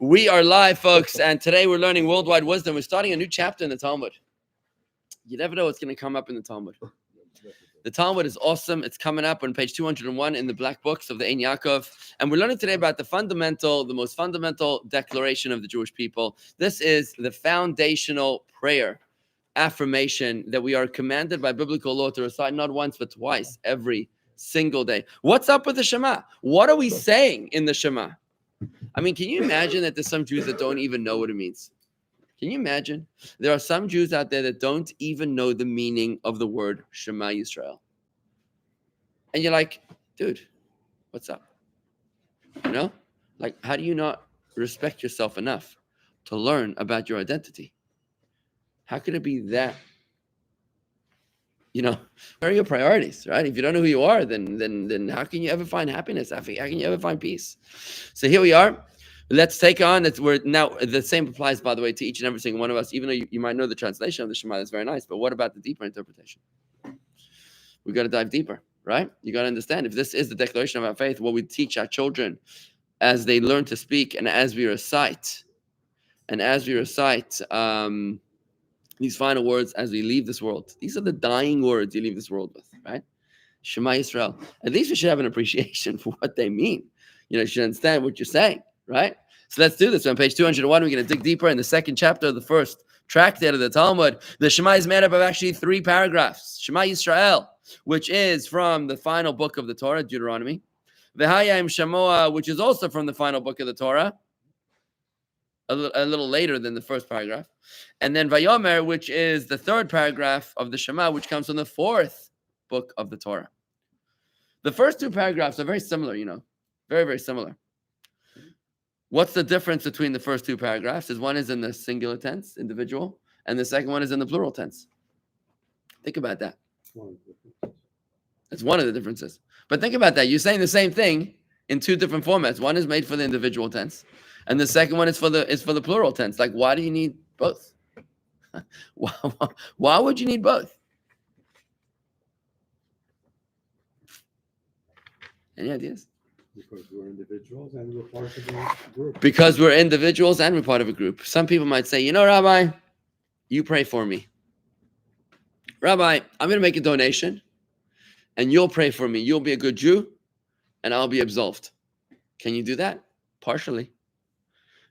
We are live, folks, and today we're learning worldwide wisdom. We're starting a new chapter in the Talmud. You never know what's going to come up in the Talmud. The Talmud is awesome. It's coming up on page 201 in the Black Books of the Ein Yaakov. And we're learning today about the most fundamental declaration of the Jewish people. This is the foundational prayer, affirmation that we are commanded by biblical law to recite not once, but twice every single day. What's up with the Shema? What are we saying in the Shema? I mean, can you imagine that there's some Jews that don't even know what it means? Can you imagine? There are some Jews out there that don't even know the meaning of the word Shema Yisrael. And you're like, dude, what's up? You know? Like, how do you not respect yourself enough to learn about your identity? How could it be that? You know, where are your priorities, right? If you don't know who you are, then how can you ever find happiness? How can you ever find peace? So here we are. Let's take on. We're now, the same applies, by the way, to each and every single one of us. Even though you might know the translation of the Shema, that's very nice. But what about the deeper interpretation? We got to dive deeper, right? You got to understand, if this is the declaration of our faith, what we teach our children as they learn to speak and as we recite, these final words as we leave this world. These are the dying words you leave this world with, right? Shema Yisrael. At least we should have an appreciation for what they mean. You should understand what you're saying, right? So let's do this. On page 201, we're going to dig deeper in the second chapter of the first tractate of the Talmud. The Shema is made up of actually 3 paragraphs. Shema Yisrael, which is from the final book of the Torah, Deuteronomy. V'hayim Shamoa, which is also from the final book of the Torah, a little later than the first paragraph. And then Vayomer, which is the third paragraph of the Shema, which comes from the 4th book of the Torah. The first 2 paragraphs are very similar, very, very similar. What's the difference between the first 2 paragraphs? Is one is in the singular tense, individual, and the second one is in the plural tense. Think about that. That's one of the differences. But think about that. You're saying the same thing in 2 different formats. One is made for the individual tense, and the second one is for the plural tense. Like, why do you need both? Why would you need both? Any ideas? Because we're individuals and we're part of a group. Because we're individuals and we're part of a group. Some people might say, Rabbi, you pray for me. Rabbi, I'm going to make a donation, and you'll pray for me. You'll be a good Jew, and I'll be absolved. Can you do that? Partially.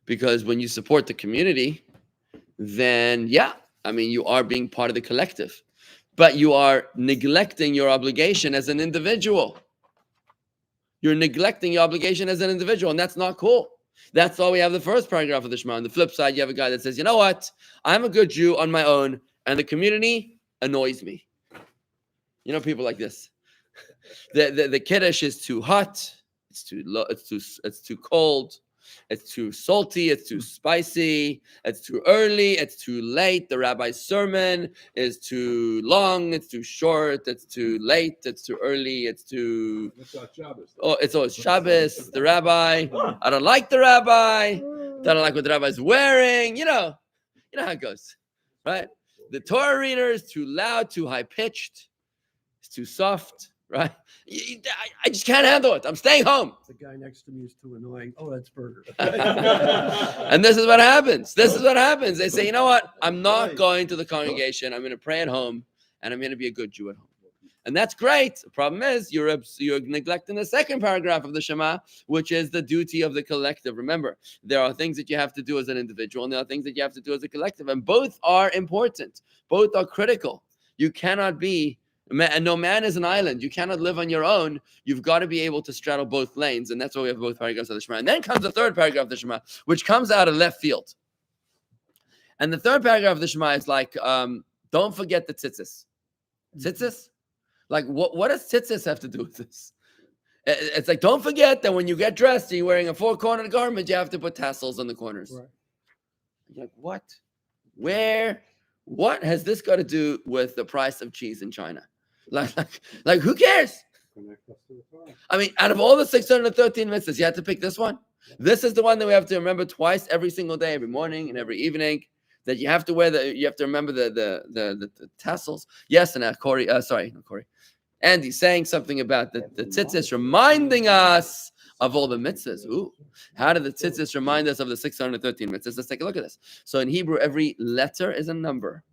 Because when you support the community, then you are being part of the collective. But you are neglecting your obligation as an individual. You're neglecting your obligation as an individual, and that's not cool. That's why we have the first paragraph of the Shema. On the flip side, you have a guy that says, you know what? I'm a good Jew on my own, and the community annoys me. People like this. The Kiddush is too hot. It's too low. It's too cold. It's too salty. It's too spicy. It's too early. It's too late. The rabbi's sermon is too long. It's too short. It's too late. It's too early. It's too. It's always Shabbos. The rabbi. I don't like the rabbi. I don't like what the rabbi's wearing. You know how it goes, right? The Torah reader is too loud, too high pitched. It's too soft. Right? I just can't handle it. I'm staying home. The guy next to me is too annoying. Oh, that's Burger. And this is what happens. They say, you know what? I'm not going to the congregation. I'm going to pray at home, and I'm going to be a good Jew at home. And that's great. The problem is you're neglecting the second paragraph of the Shema, which is the duty of the collective. Remember, there are things that you have to do as an individual, and there are things that you have to do as a collective. And both are important. Both are critical. You cannot be... And no man is an island. You cannot live on your own. You've got to be able to straddle both lanes. And that's why we have both paragraphs of the Shema. And then comes the third paragraph of the Shema, which comes out of left field. And the third paragraph of the Shema is like, don't forget the tzitzis. Tzitzis? Like, what does tzitzis have to do with this? It's like, don't forget that when you get dressed and you're wearing a 4-cornered garment, you have to put tassels on the corners. Right. You're like, what? Where? What has this got to do with the price of cheese in China? Like, who cares? I mean, out of all the 613 mitzvahs, you had to pick this one. This is the one that we have to remember twice every single day, every morning and every evening. That you have to wear you have to remember the tassels. Yes, and Andy's saying something about the tzitzis, reminding us of all the mitzvahs. Ooh, how did the tzitzis remind us of the 613 mitzvahs? Let's take a look at this. So in Hebrew, every letter is a number.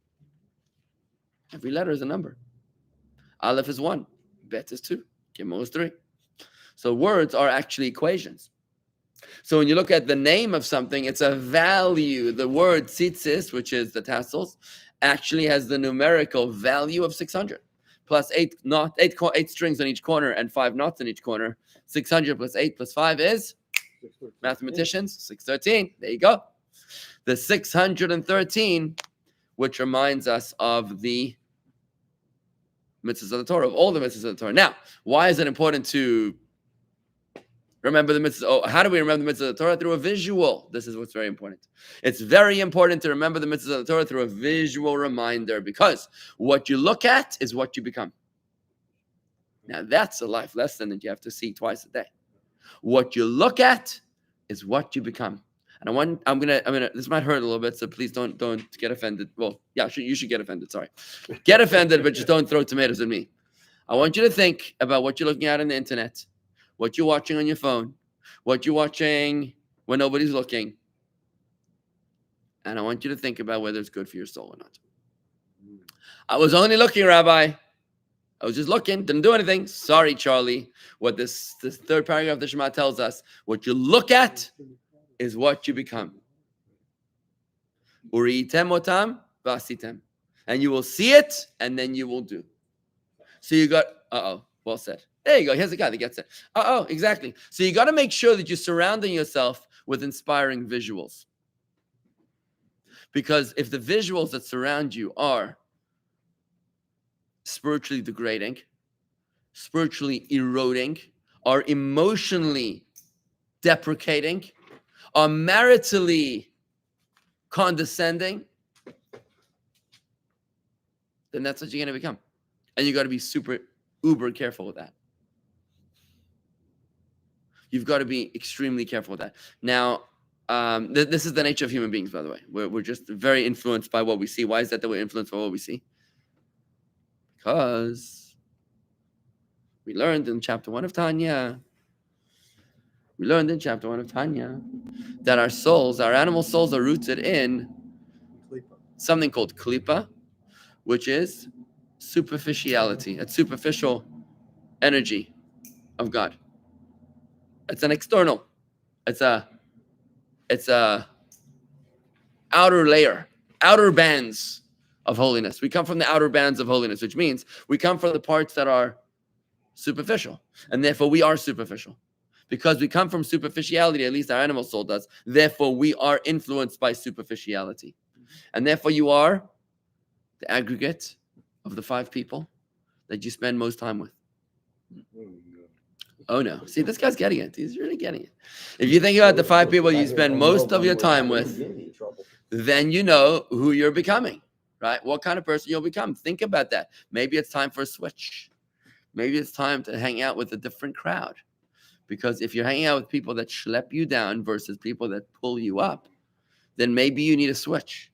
Every letter is a number. Aleph is 1, Bet is 2, Gimel is 3. So words are actually equations. So when you look at the name of something, it's a value. The word tzitzis, which is the tassels, actually has the numerical value of 600. Plus 8 strings on each corner and 5 knots in each corner. 600 plus 8 plus 5 is, mathematicians, 613. There you go. The 613, which reminds us of the mitzvahs of the Torah, of all the mitzvahs of the Torah. Now, why is it important to remember the mitzvahs? Oh, how do we remember the mitzvahs of the Torah? Through a visual. This is what's very important. It's very important to remember the mitzvahs of the Torah through a visual reminder, because what you look at is what you become. Now, that's a life lesson that you have to see twice a day. What you look at is what you become. And I'm gonna. This might hurt a little bit, so please don't get offended. Well, yeah, you should get offended. Sorry, get offended, but just don't throw tomatoes at me. I want you to think about what you're looking at on the internet, what you're watching on your phone, what you're watching when nobody's looking, and I want you to think about whether it's good for your soul or not. I was only looking, Rabbi. I was just looking, didn't do anything. Sorry, Charlie. What this third paragraph of the Shema tells us: what you look at is what you become. Uri'item otam v'asitem. And you will see it, and then you will do. So you got, well said. There you go. Here's a guy that gets it. Exactly. So you got to make sure that you're surrounding yourself with inspiring visuals. Because if the visuals that surround you are spiritually degrading, spiritually eroding, are emotionally deprecating, are maritally condescending, then that's what you're going to become. And you got to be super, uber careful with that. You've got to be extremely careful with that. Now, this is the nature of human beings, by the way. We're just very influenced by what we see. Why is that we're influenced by what we see? Because we learned in chapter 1 of Tanya, that our souls, our animal souls, are rooted in something called klipa, which is superficiality. It's superficial energy of God. It's an external. It's a outer layer, outer bands of holiness. We come from the outer bands of holiness, which means we come from the parts that are superficial, and therefore we are superficial. Because we come from superficiality, at least our animal soul does, therefore we are influenced by superficiality. And therefore you are the aggregate of the 5 people that you spend most time with. Oh no. See, this guy's getting it. He's really getting it. If you think about the 5 people you spend most of your time with, then you know who you're becoming, right? What kind of person you'll become. Think about that. Maybe it's time for a switch. Maybe it's time to hang out with a different crowd. Because if you're hanging out with people that schlep you down versus people that pull you up, then maybe you need a switch,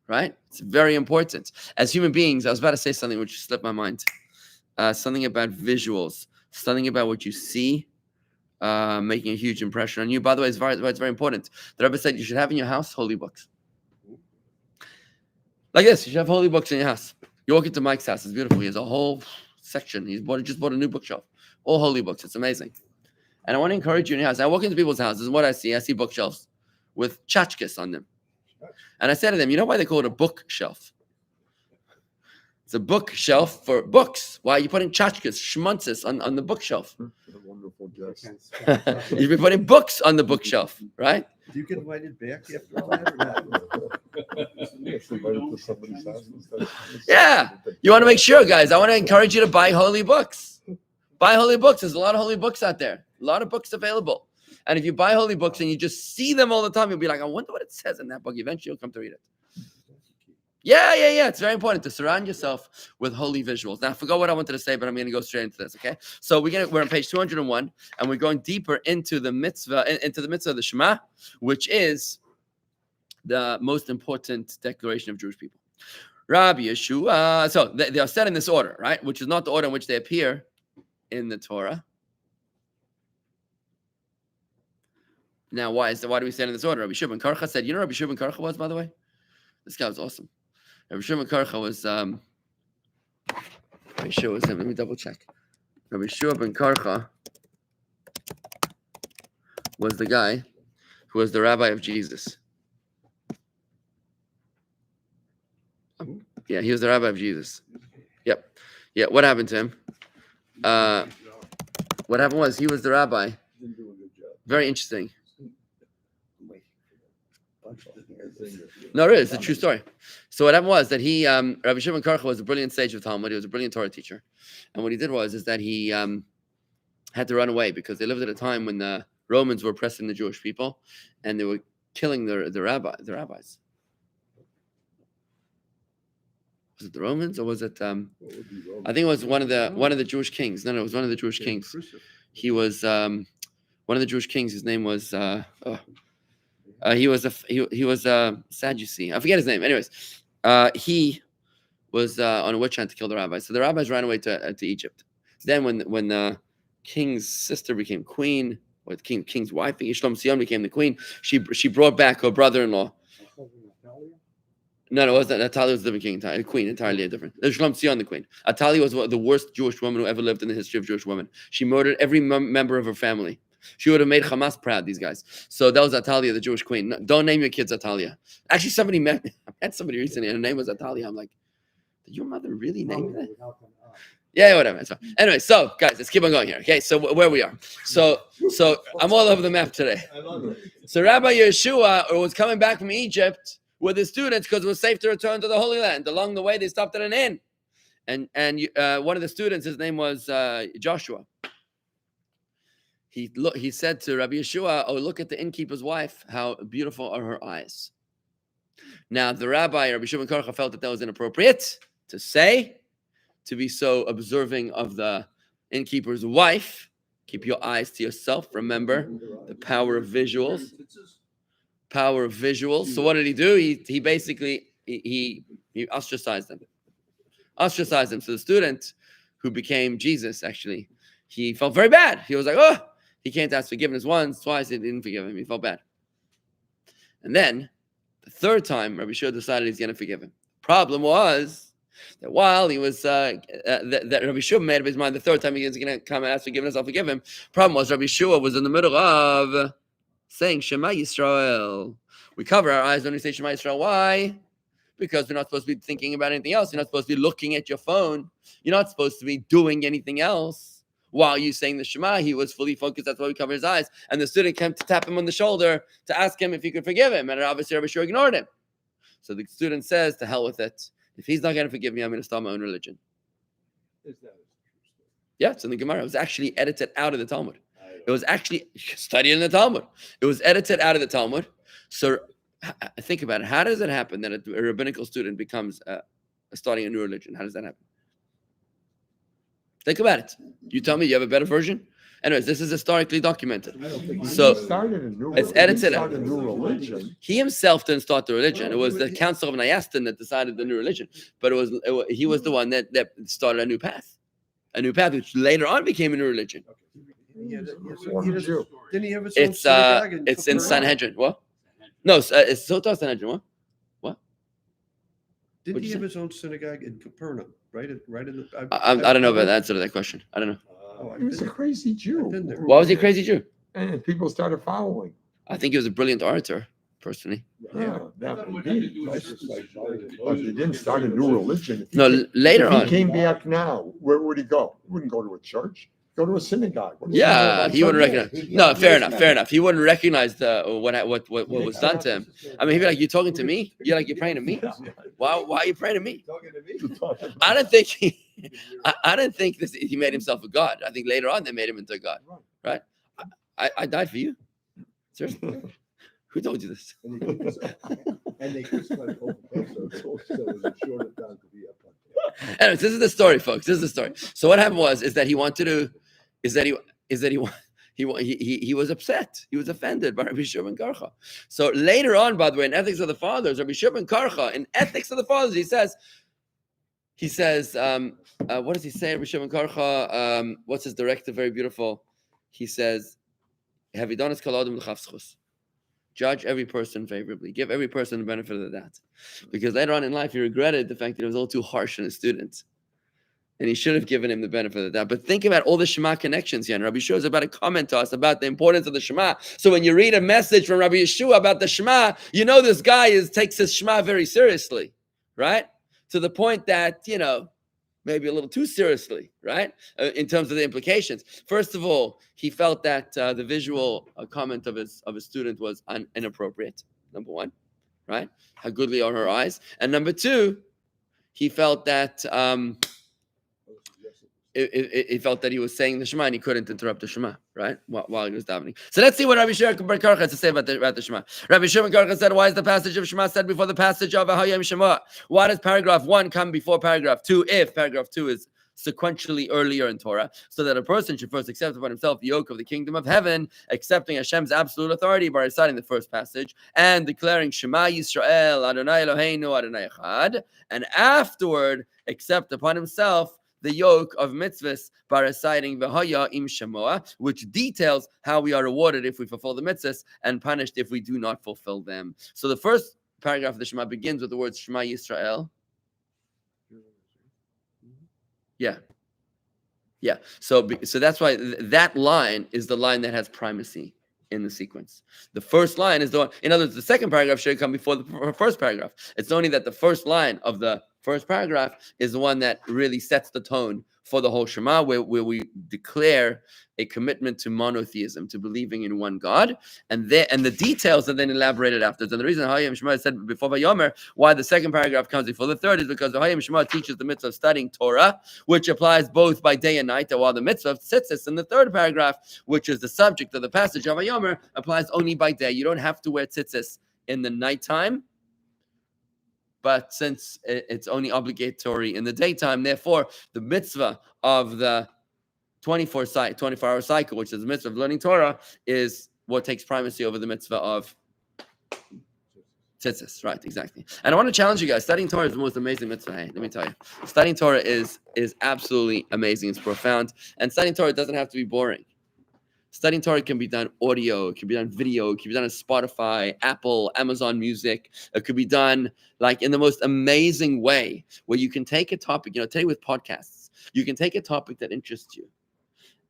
right? It's very important. As human beings, I was about to say something which slipped my mind. Something about visuals, something about what you see, making a huge impression on you. By the way, it's very important. The Rebbe said you should have in your house holy books. Like this, you should have holy books in your house. You walk into Mike's house, it's beautiful. He has a whole section. Just bought a new bookshelf. All holy books. It's amazing. And I want to encourage you in your house. I walk into people's houses, and what I see bookshelves with tchotchkes on them. And I said to them, you know why they call it a bookshelf? It's a bookshelf for books. Why are you putting tchotchkes, schmuntzes on the bookshelf? Wonderful guest. You've been putting books on the bookshelf, right? Do you get invited back after all that or not? Yeah. You want to make sure, guys. I want to encourage you to buy holy books. Buy holy books. There's a lot of holy books out there. A lot of books available. And if you buy holy books and you just see them all the time, you'll be like, I wonder what it says in that book. Eventually, you'll come to read it. Yeah. It's very important to surround yourself with holy visuals. Now, I forgot what I wanted to say, but I'm going to go straight into this, okay? So we're on page 201, and we're going deeper into the mitzvah of the Shema, which is the most important declaration of Jewish people. Rabbi Yeshua. So they are said in this order, right? Which is not the order in which they appear in the Torah. Now, why do we stand in this order? Rabbi Yeshua ben Karcha said, you know Rabbi Yeshua ben Karcha was, by the way? This guy was awesome. Rabbi Yeshua ben Karcha was, Rabbi Yeshua was him. Let me double check. Rabbi Yeshua ben Karcha was the guy who was the rabbi of Jesus. Yeah, he was the rabbi of Jesus. Yep. Yeah, what happened to him? What happened was he was the rabbi. Very interesting. No, really, it's a true story. So what happened was that he, Rabbi Yeshua ben Karcha was a brilliant sage of Talmud. He was a brilliant Torah teacher. And what he did is that he had to run away because they lived at a time when the Romans were oppressing the Jewish people and they were killing the rabbis. Was it the Romans or was it? I think it was one of the Jewish kings. No, it was one of the Jewish kings. He was one of the Jewish kings. His name was he was a Sadducee. I forget his name. Anyways, he was on a witch hunt to kill the rabbis. So the rabbis ran away to Egypt. Then when the king's sister became queen, or the king's wife, Shlomo Sion became the queen, she brought back her brother-in-law. No, it wasn't. Atalia was the king, queen, entirely different. Shlomo Sion, the queen. Atalia was the worst Jewish woman who ever lived in the history of Jewish women. She murdered every member of her family. She would have made Hamas proud, these guys. So that was Atalia, the Jewish queen. Don't name your kids Atalia. Actually, I met somebody recently, and her name was Atalia. I'm like, did your mother really name that? Yeah, whatever. That's fine. Anyway, so guys, let's keep on going here. Okay, so where we are. So I'm all over the map today. I love it. So Rabbi Yeshua was coming back from Egypt with his students because it was safe to return to the Holy Land. Along the way, they stopped at an inn, and one of the students, his name was Joshua. He said to Rabbi Yeshua, "Oh, look at the innkeeper's wife. How beautiful are her eyes." Now, the rabbi, Rabbi Yeshua ben Karcha, felt that was inappropriate to say, to be so observing of the innkeeper's wife. Keep your eyes to yourself. Remember the power of visuals. Power of visuals. So what did he do? He basically he ostracized them. Ostracized them. So the student who became Jesus, actually, he felt very bad. He was like, oh, he can't ask forgiveness once, twice. He didn't forgive him. He felt bad. And then the third time, Rabbi Yeshua decided he's going to forgive him. Problem was that while he was that Rabbi Yeshua made up his mind the third time he was going to come and ask forgiveness, I'll forgive him. Problem was Rabbi Yeshua was in the middle of saying Shema Yisrael. We cover our eyes when we say Shema Yisrael. Why? Because we're not supposed to be thinking about anything else. You're not supposed to be looking at your phone. You're not supposed to be doing anything else while you're saying the Shema. He was fully focused. That's why we cover his eyes. And the student came to tap him on the shoulder to ask him if he could forgive him. And obviously Rabbi Yeshua ignored him. So the student says, to hell with it. If he's not going to forgive me, I'm going to start my own religion. Yeah, it's in the Gemara. It was actually edited out of the Talmud. It was actually studied in the Talmud. It was edited out of the Talmud. So think about it. How does it happen that a rabbinical student becomes starting a new religion? How does that happen? Think about it. You tell me you have a better version? Anyways, this is historically documented. So it's edited out. He himself didn't start the religion. It was the Council of Nicaea that decided the new religion. But he was the one that started a new path. A new path, which later on became a new religion. Didn't he have his own synagogue? It's in Sanhedrin. What? No, it's Sota Sanhedrin. What? Didn't he have his own synagogue in Capernaum? Right in the. I don't know about the answer to that question. I don't know. He was a crazy Jew. Why was he a crazy Jew? And people started following. I think he was a brilliant orator, personally. Yeah, that would be. But he didn't start a new religion. No, later on. If he came back now, where would he go? He wouldn't go to a church. Go to a synagogue. Yeah, he wouldn't recognize. No, fair enough. He wouldn't recognize what was done to him. I mean, he'd be like, "You talking to me? You're praying to me? Why are you praying to me?" I don't think he made himself a god. I think later on they made him into a god. Right? I died for you. Seriously. Who told you this? And they crucified so it was short of time to be up. Anyways, this is the story, folks. This is the story. So what happened was he was upset. He was offended by Rabbi Yeshua ben Karcha. So later on, by the way, in Ethics of the Fathers, Rabbi Yeshua ben Karcha, in Ethics of the Fathers, he says, what does he say? Rabbi Yeshua ben Karcha, what's his directive? Very beautiful. He says, "Havidanas kol adam l'chaf zchus." Judge every person favorably. Give every person the benefit of the doubt. Because later on in life, he regretted the fact that he was a little too harsh on his students. And he should have given him the benefit of the doubt. But think about all the Shema connections here. And Rabbi Yeshua is about to comment to us about the importance of the Shema. So when you read a message from Rabbi Yeshua about the Shema, you know this guy takes his Shema very seriously, right? To the point that, maybe a little too seriously, right? In terms of the implications. First of all, he felt that the visual comment of his student was inappropriate, number one, right? How goodly are her eyes. And number two, he felt that... he felt that he was saying the Shema and he couldn't interrupt the Shema, right? While he was davening. So let's see what Rabbi Yeshua bar Karcha has to say about the Shema. Rabbi Yeshua bar Karcha said, why is the passage of Shema said before the passage of Ahayim Shema? Why does paragraph 1 come before paragraph 2 if paragraph 2 is sequentially earlier in Torah? So that a person should first accept upon himself the yoke of the kingdom of heaven, accepting Hashem's absolute authority by reciting the first passage and declaring Shema Yisrael, Adonai Eloheinu, Adonai Echad, and afterward accept upon himself the yoke of mitzvahs by reciting V'haya im Shemoah, which details how we are rewarded if we fulfill the mitzvahs and punished if we do not fulfill them. So the first paragraph of the Shema begins with the words Shema Yisrael. Yeah. So that's why that line is the line that has primacy in the sequence. The first line is the one. In other words, the second paragraph should come before the first paragraph. It's only that the first line of the first paragraph is the one that really sets the tone for the whole Shema, where we declare a commitment to monotheism, to believing in one God, and the details are then elaborated afterwards. And the reason Hayim Shema said before Vayomer, why the second paragraph comes before the third, is because the Hayim Shema teaches the mitzvah of studying Torah, which applies both by day and night, while the mitzvah of tzitzis in the third paragraph, which is the subject of the passage of Vayomer, applies only by day. You don't have to wear tzitzis in the nighttime, but since it's only obligatory in the daytime, therefore the mitzvah of the 24-hour cycle, which is the mitzvah of learning Torah, is what takes primacy over the mitzvah of tzitzis. Right, exactly. And I want to challenge you guys. Studying Torah is the most amazing mitzvah. Hey, let me tell you. Studying Torah is absolutely amazing. It's profound. And studying Torah doesn't have to be boring. Studying Torah can be done audio, it can be done video, it can be done on Spotify, Apple, Amazon Music. It could be done like in the most amazing way where you can take a topic, today with podcasts, you can take a topic that interests you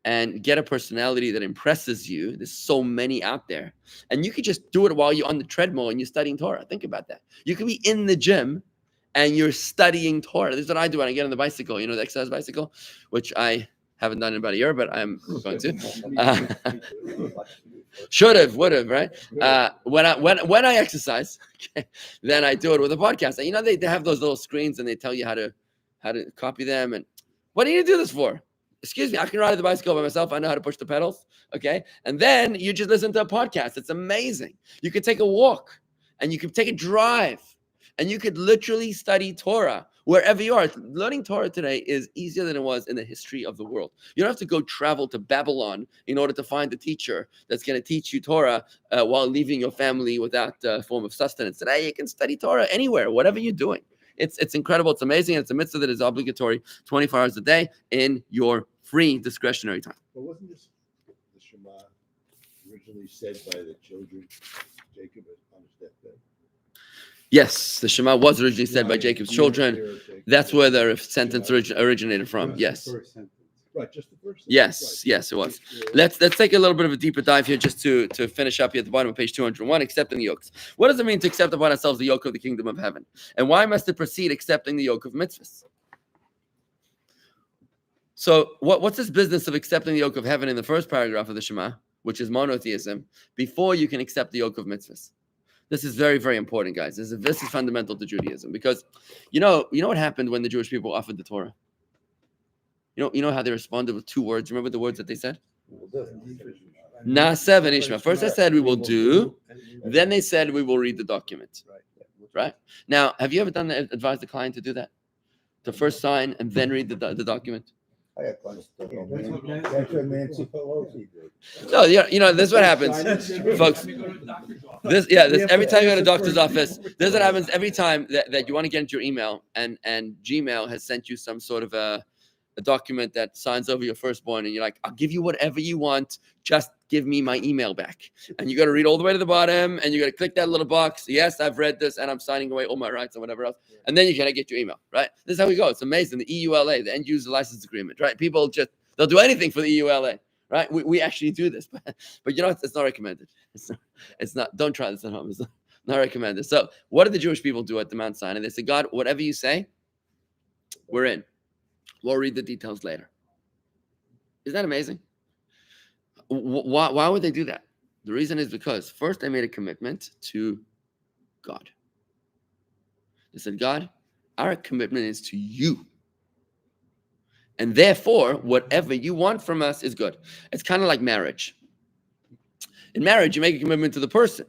and get a personality that impresses you. There's so many out there. And you could just do it while you're on the treadmill and you're studying Torah. Think about that. You could be in the gym and you're studying Torah. This is what I do when I get on the bicycle, the exercise bicycle, which I haven't done in about a year, but I'm going to. Would have, right? When I exercise, okay, then I do it with a podcast. And they have those little screens and they tell you how to copy them. And what do you do this for? Excuse me, I can ride the bicycle by myself. I know how to push the pedals. Okay. And then you just listen to a podcast. It's amazing. You could take a walk and you could take a drive and you could literally study Torah wherever you are. Learning Torah today is easier than it was in the history of the world. You don't have to go travel to Babylon in order to find a teacher that's going to teach you Torah while leaving your family without a form of sustenance. Today, you can study Torah anywhere, whatever you're doing. It's incredible. It's amazing. It's a mitzvah that is obligatory 24 hours a day in your free discretionary time. But wasn't this the Shema originally said by the children, Jacob on his deathbed? Yes, the Shema was originally said by Jacob's children. That's where the sentence originated from. Yes. Right, just the first sentence. Yes, it was. Let's take a little bit of a deeper dive here just to finish up here at the bottom of page 201, accepting the yokes. What does it mean to accept upon ourselves the yoke of the kingdom of heaven? And why must it precede accepting the yoke of mitzvahs? So what's this business of accepting the yoke of heaven in the first paragraph of the Shema, which is monotheism, before you can accept the yoke of mitzvahs? This is very, very important, guys. This is fundamental to Judaism because, you know what happened when the Jewish people offered the Torah? You know how they responded with 2 words. Remember the words that they said? Naaseh v'nishma. First they said we will do, then they said we will read the document. Right? Now, have you ever advised the client to do that? To first sign and then read the document? That's what Nancy Pelosi did. No, this is what happens, folks. This every time you go to a doctor's office, this is what happens every time that you want to get into your email and Gmail has sent you some sort of a document that signs over your firstborn and you're like, I'll give you whatever you want, just give me my email back. And you got to read all the way to the bottom, and you got to click that little box. Yes, I've read this, and I'm signing away all my rights and whatever else. And then you got to get your email, right? This is how we go. It's amazing. The EULA, the End User License Agreement, right? People they'll do anything for the EULA, right? We actually do this, but you know, it's not recommended. It's not. Don't try this at home. It's not recommended. So what did the Jewish people do at the Mount Sinai? They said, God, whatever you say, we're in. We'll read the details later. Isn't that amazing? Why would they do that? The reason is because first they made a commitment to God. They said, God, our commitment is to you. And therefore, whatever you want from us is good. It's kind of like marriage. In marriage, you make a commitment to the person.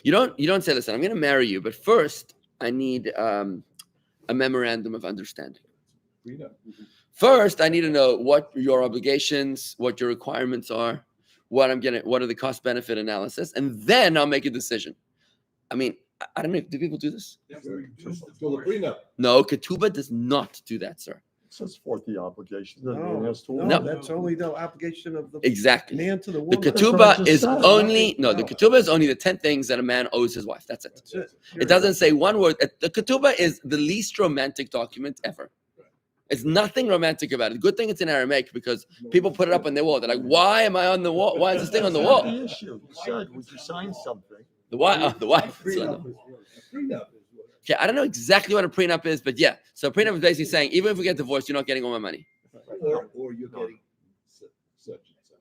You don't say, listen, I'm going to marry you, but first I need a memorandum of understanding. First, I need to know what your obligations, what your requirements are, what are the cost-benefit analysis, and then I'll make a decision. I mean, I don't know. Do people do this? So the prenup. No, ketubah does not do that, sir. It says for the obligation. No, that's only the obligation of the Exactly. man to the The woman. ketubah is only the ketubah is only the 10 things that a man owes his wife. That's it. That's it. It doesn't say one word. The ketubah is the least romantic document ever. It's nothing romantic about it. Good thing it's in Aramaic because people put it up on their wall. They're like, why am I on the wall? Why is this thing on the wall? The issue. You said, would you sign something? The wife. Prenup is what. Okay, I don't know exactly what a prenup is, but yeah. So a prenup is basically saying, even if we get divorced, you're not getting all my money. Or you're getting such and such.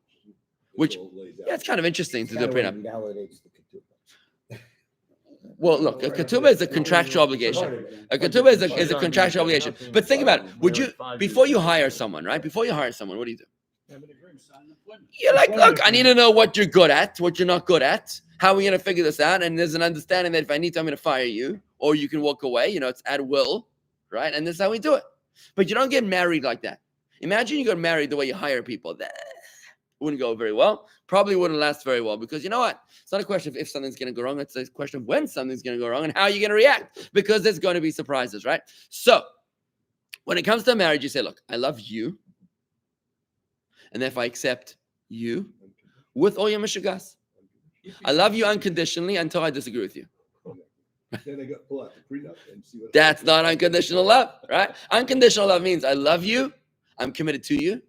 Which, All laid out. yeah, it's kind of interesting to do a prenup. Invalidates the ketubah. Well, look, a ketubah is a contractual obligation. A ketubah is a contractual obligation. But think about it. Would you, before you hire someone, right? Before you hire someone, what do you do? You're like, look, I need to know what you're good at, what you're not good at. How are we going to figure this out? And there's an understanding that if I need to, I'm going to fire you, or you can walk away. You know, it's at will, right? And this is how we do it. But you don't get married like that. Imagine you got married the way you hire people. That wouldn't go very well. Probably wouldn't last very well because you know what? It's not a question of if something's going to go wrong. It's a question of when something's going to go wrong and how you're going to react because there's going to be surprises, right? So when it comes to marriage, you say, look, I love you. And if I accept you with all your mishugas, I love you unconditionally until I disagree with you. Then they pull out the prenup and see what. That's not unconditional love, right? Unconditional love means I love you, I'm committed to you,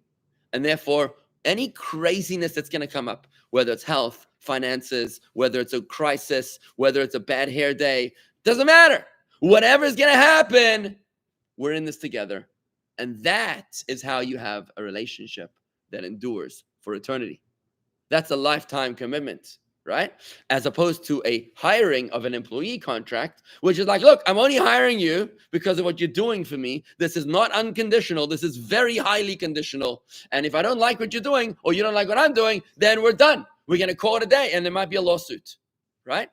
and therefore any craziness that's going to come up, whether it's health, finances, whether it's a crisis, whether it's a bad hair day, doesn't matter. Whatever's going to happen, we're in this together. And that is how you have a relationship that endures for eternity. That's a lifetime commitment, right? As opposed to a hiring of an employee contract, which is like, look, I'm only hiring you because of what you're doing for me. This is not unconditional. This is very highly conditional. And if I don't like what you're doing or you don't like what I'm doing, then we're done. We're going to call it a day and there might be a lawsuit, right?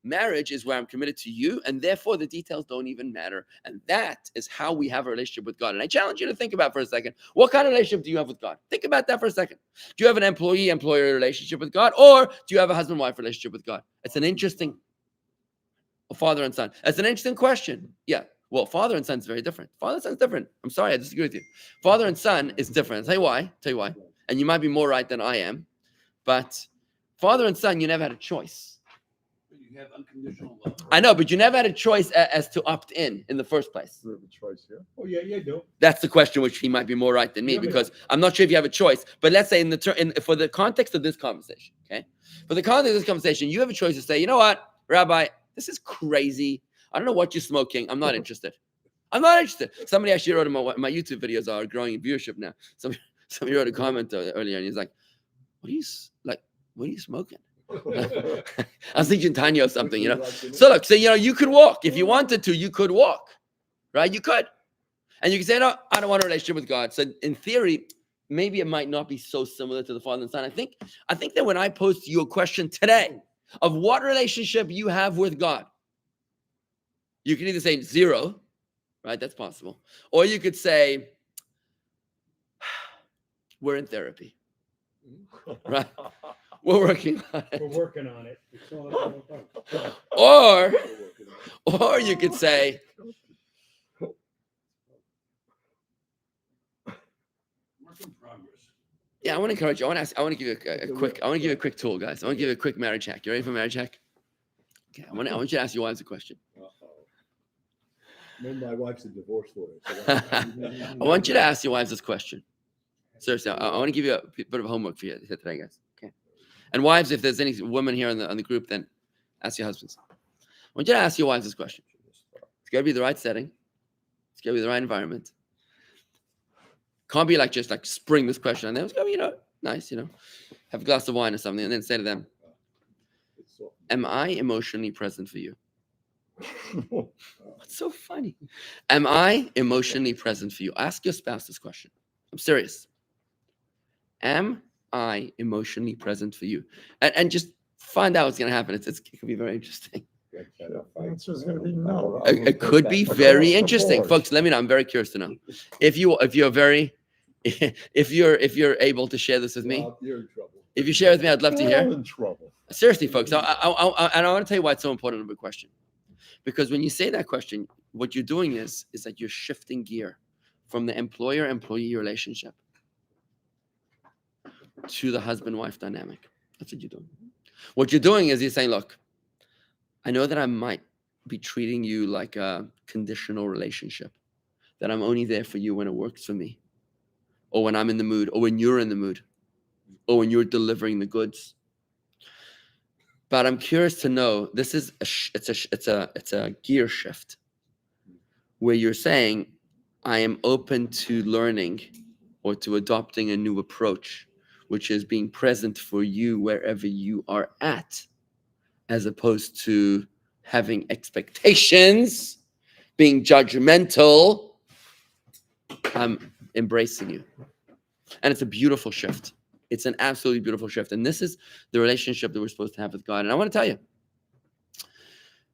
Marriage is where I'm committed to you, and therefore the details don't even matter. And that is how we have a relationship with God. And I challenge you to think about for a second, what kind of relationship do you have with God? Think about that for a second. Do you have an employee-employer relationship with God, or do you have a husband-wife relationship with God? It's an interesting, father and son. It's an interesting question. Yeah. Well, father and son is very different. Father and son is different. I'm sorry, I disagree with you. Father and son is different. I'll tell you why. And you might be more right than I am. But father and son, you never had a choice. You have unconditional love. I know, but you never had a choice as to opt in the first place. We have a choice here. Oh, yeah, you do. That's the question, which he might be more right than me, because I'm not sure if you have a choice. But let's say for the context of this conversation, okay? For the context of this conversation, you have a choice to say, you know what, Rabbi, this is crazy. I don't know what you're smoking. I'm not interested. I'm not interested. Somebody actually wrote in my YouTube videos are growing in viewership now. Somebody wrote a comment earlier, and he's like, what are you smoking? I was thinking Tanya or something, you know. So look, you could walk. If you wanted to, you could walk, right? You could. And you can say, no, I don't want a relationship with God. So in theory, maybe it might not be so similar to the Father and Son. I think that when I posed you a question today of what relationship you have with God, you can either say 0, right? That's possible. Or you could say, we're in therapy, right? We're working on it. We're working on it. Or you could say, Work in progress. Yeah, I want to encourage you. I want to give you a quick. I want to give you a quick tool, guys. I want to give you a quick marriage hack. You ready for marriage hack? Okay. I want you to ask your wives a question. My wife's a divorce lawyer. I want you to ask your wives this question. Seriously, I want to give you a bit of homework for you today, guys. Okay. And wives, if there's any women here on the group, then ask your husbands. I want you to ask your wives this question. It's got to be the right setting. It's got to be the right environment. Can't be just spring this question on them. It's got to be, nice, have a glass of wine or something, and then say to them, am I emotionally present for you? What's so funny? Am I emotionally present for you? Ask your spouse this question. I'm serious. Am I emotionally present for you? And just find out what's going to happen. It could be very interesting. The answer's gonna be no. It could be very interesting, folks. Let me know. I'm very curious to know if you're able to share this with me. You're in trouble. If you share with me, I'd love to We're hear. all in trouble. Seriously, folks. And I want to tell you why it's so important of a question. Because when you say that question, what you're doing is that you're shifting gear from the employer-employee relationship to the husband-wife dynamic. That's what you're doing. What you're doing is you're saying, look, I know that I might be treating you like a conditional relationship, that I'm only there for you when it works for me, or when I'm in the mood, or when you're in the mood, or when you're delivering the goods. But I'm curious to know, this is it's a gear shift where you're saying, I am open to learning or to adopting a new approach, which is being present for you wherever you are at, as opposed to having expectations, being judgmental. I'm embracing you. And it's a beautiful shift. It's an absolutely beautiful shift. And this is the relationship that we're supposed to have with God. And I want to tell you,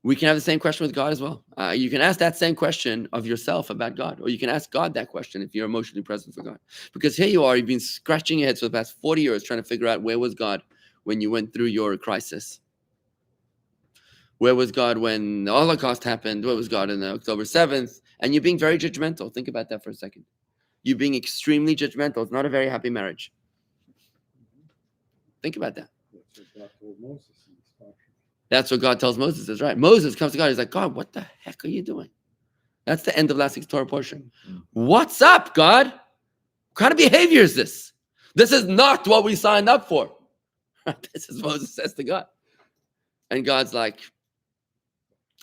we can have the same question with God as well. You can ask that same question of yourself about God, or you can ask God that question if you're emotionally present for God. Because here you are, you've been scratching your head for the past 40 years trying to figure out where was God when you went through your crisis. Where was God when the Holocaust happened? Where was God on October 7th? And you're being very judgmental. Think about that for a second. You're being extremely judgmental. It's not a very happy marriage. Think about that. That's what God tells Moses is right. Moses comes to God. He's like, God, what the heck are you doing? That's the end of last week's Torah portion. What's up, God? What kind of behavior is this? This is not what we signed up for. This is what Moses says to God. And God's like,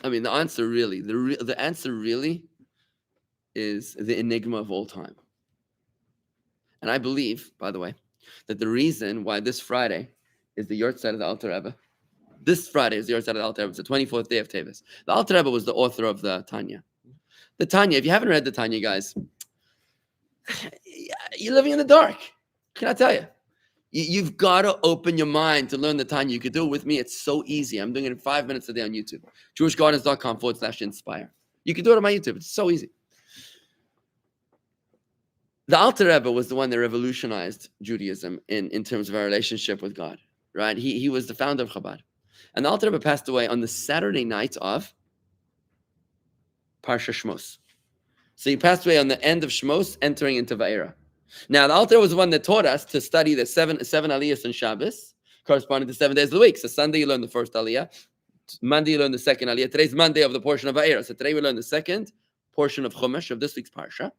the answer really, the answer really is the enigma of all time. And I believe, by the way, that the reason why this Friday is the Yortzeit of the Alter Rebbe, this Friday is the Yortzeit of the Alter Rebbe, it's the 24th day of Tevis. The Alter Rebbe was the author of the Tanya. The Tanya, if you haven't read the Tanya, guys, you're living in the dark. Can I tell you? You've got to open your mind to learn the Tanya. You could do it with me. It's so easy. I'm doing it in 5 minutes a day on YouTube. JewishGardens.com/inspire. You can do it on my YouTube. It's so easy. The Alter Rebbe was the one that revolutionized Judaism in terms of our relationship with God, right? He was the founder of Chabad. And the Alter Rebbe passed away on the Saturday night of Parsha Shmos. So he passed away on the end of Shmos, entering into Va'era. Now, the Alter was the one that taught us to study the seven aliyahs on Shabbos, corresponding to 7 days of the week. So Sunday, you learn the first aliyah. Monday, you learn the second aliyah. Today's Monday of the portion of Va'era. So today, we learn the second portion of Chumash of this week's Parsha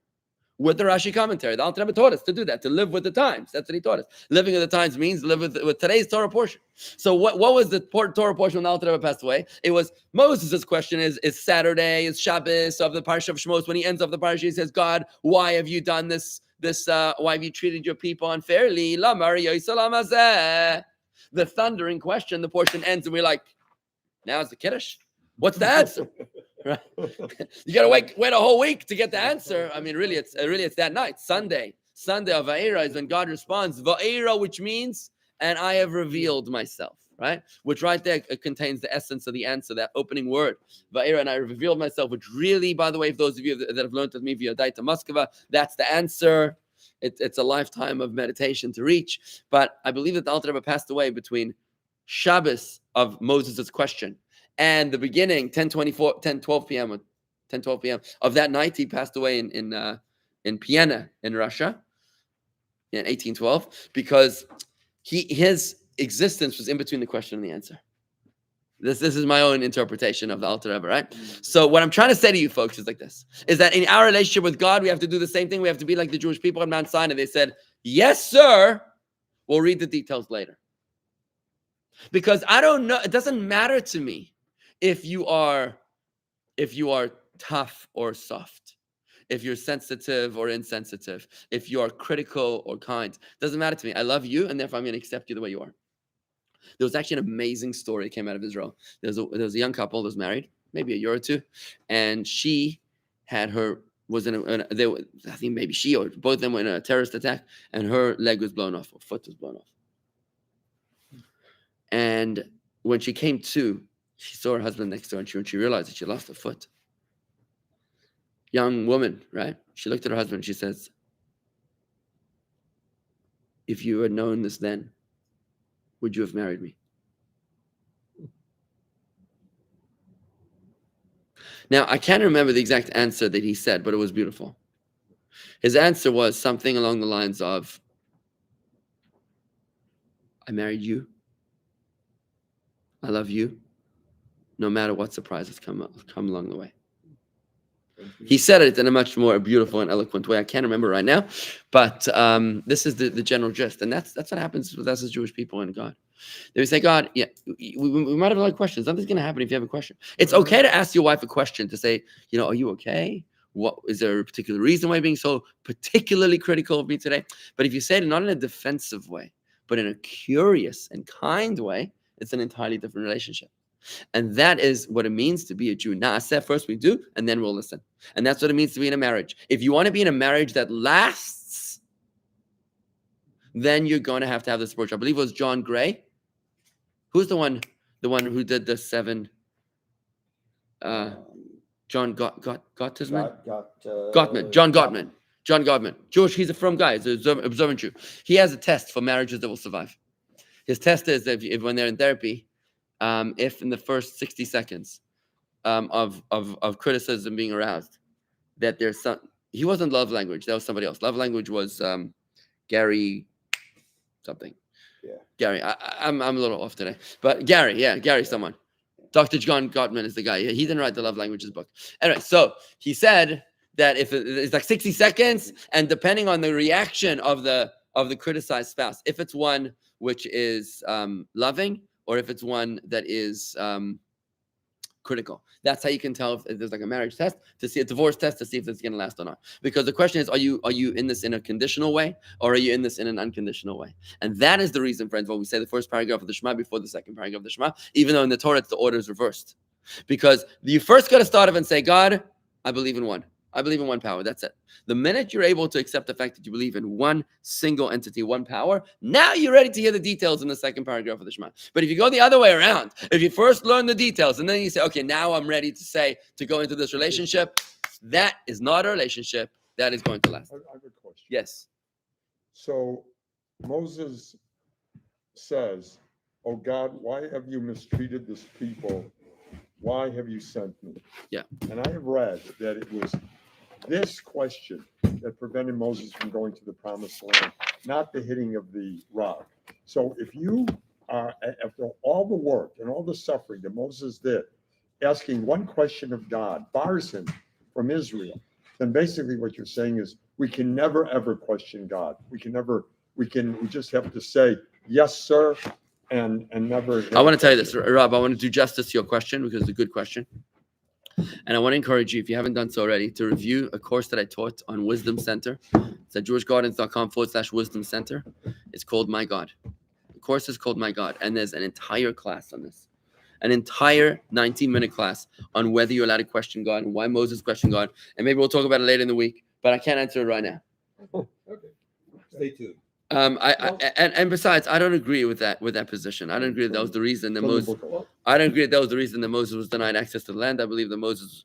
with the Rashi commentary. The Alter Rebbe taught us to do that, to live with the times. That's what he taught us. Living with the times means live with today's Torah portion. So what was the Torah portion when the Alter Rebbe passed away? It was Moses' question is Saturday, is Shabbos of the Parsha of Shmos. When he ends off the Parsha, he says, God, why have you done this? Why have you treated your people unfairly? The thundering question, the portion ends, and we're like, now it's the Kiddush. What's the answer? Right? You gotta wait a whole week to get the answer. Really, it's that night, Sunday of Va'era is when God responds, Va'era, which means, and I have revealed myself, right? Which right there contains the essence of the answer, that opening word, Va'era, and I revealed myself, which really, by the way, for those of you that have learned with me via Daita Moskova, that's the answer. It's a lifetime of meditation to reach. But I believe that the Alter Rebbe passed away between Shabbos of Moses' question and the beginning, 10:12 p.m. of that night. He passed away in Vienna, in Russia. in 1812 because his existence was in between the question and the answer. This is my own interpretation of the Alter Rebbe, right? So what I'm trying to say to you folks is like this, is that in our relationship with God, we have to do the same thing. We have to be like the Jewish people on Mount Sinai. They said, yes, sir. We'll read the details later. Because I don't know, it doesn't matter to me if you are tough or soft, if you're sensitive or insensitive, if you are critical or kind. Doesn't matter to me. I love you, and therefore I'm going to accept you the way you are. There was actually an amazing story that came out of Israel. There was a young couple that was married, maybe a year or two, and she had her was in I think maybe she or both of them were in a terrorist attack, and her leg was blown off, or foot was blown off. And when she came to, she saw her husband next to her, and when she realized that she lost her foot. Young woman, right? She looked at her husband and she says, if you had known this then, would you have married me? Now, I can't remember the exact answer that he said, but it was beautiful. His answer was something along the lines of, I married you. I love you, no matter what surprises come along the way. He said it in a much more beautiful and eloquent way. I can't remember right now, but this is the general gist. And that's what happens with us as Jewish people and God. They would say, God, yeah, we might have a lot of questions. Nothing's going to happen if you have a question. It's okay to ask your wife a question, to say, are you okay? What is there a particular reason why you're being so particularly critical of me today? But if you say it not in a defensive way, but in a curious and kind way, it's an entirely different relationship. And that is what it means to be a Jew. Naaseh, first we do, and then we'll listen. And that's what it means to be in a marriage. If you want to be in a marriage that lasts, then you're going to have this approach. I believe it was John Gray. Who's the one who did the 7? John Gottman? John Gottman. John Gottman. Jewish, he's a frum guy. He's an observant Jew. He has a test for marriages that will survive. His test is that if when they're in therapy, if in the first 60 seconds of criticism being aroused, that there's he wasn't love language, that was somebody else. Love language was Gary something. Yeah. Gary, I'm a little off today, but Gary someone. Dr. John Gottman is the guy. He didn't write the love languages book. Anyway, so he said that if it's like 60 seconds, and depending on the reaction of the criticized spouse, if it's one which is loving, or if it's one that is critical. That's how you can tell if there's like a marriage test, to see a divorce test, to see if it's going to last or not. Because the question is, are you in this in a conditional way, or are you in this in an unconditional way? And that is the reason, friends, when we say the first paragraph of the Shema before the second paragraph of the Shema, even though in the Torah the order is reversed. Because you first got to start off and say, God, I believe in one. I believe in one power. That's it. The minute you're able to accept the fact that you believe in one single entity, one power, now you're ready to hear the details in the second paragraph of the Shema. But if you go the other way around, if you first learn the details and then you say, okay, now I'm ready to go into this relationship, that is not a relationship that is going to last. I have a question. Yes. So Moses says, oh God, why have you mistreated this people? Why have you sent me? Yeah. And I have read that it was this question that prevented Moses from going to the promised land, not the hitting of the rock. So if you are, after all the work and all the suffering that Moses did, asking one question of God, bars him from Israel, then basically what you're saying is we can never, ever question God. We just have to say, yes, sir, and never. I want to tell you this, Rob, I want to do justice to your question because it's a good question. And I want to encourage you, if you haven't done so already, to review a course that I taught on Wisdom Center. It's at jewishgardens.com/Wisdom Center. It's called My God. The course is called My God. And there's an entire class on this. An entire 19-minute class on whether you're allowed to question God and why Moses questioned God. And maybe we'll talk about it later in the week, but I can't answer it right now. Okay. Stay tuned. And besides, I don't agree with that position. I don't agree that was the reason that Moses. I don't agree that was the reason that Moses was denied access to the land. I believe that Moses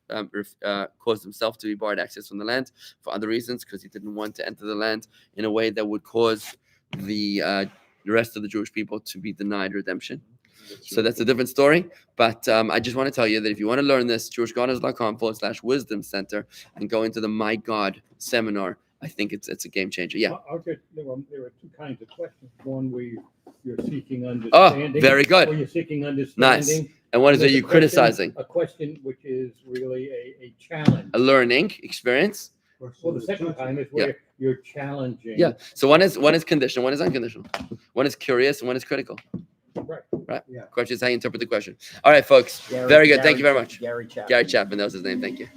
caused himself to be barred access from the land for other reasons, because he didn't want to enter the land in a way that would cause the rest of the Jewish people to be denied redemption. So that's a different story. But I just want to tell you that if you want to learn this, jewishgardens.com/Wisdom Center, and go into the My God seminar. I think it's a game changer. Yeah. There were two kinds of questions. One where you're seeking Oh, understanding. very good. Where you're seeking Nice. understanding. And what is it There's a you question- criticizing? A question which is really a challenge. A learning experience. Well, the second kind is where you're challenging. Yeah. So one is conditional, one is unconditional. One is curious, and one is critical. Right. Question is how you interpret the question. All right, folks. Very good. Thank you very much. Gary Chapman. Gary Chapman, that was his name. Thank you.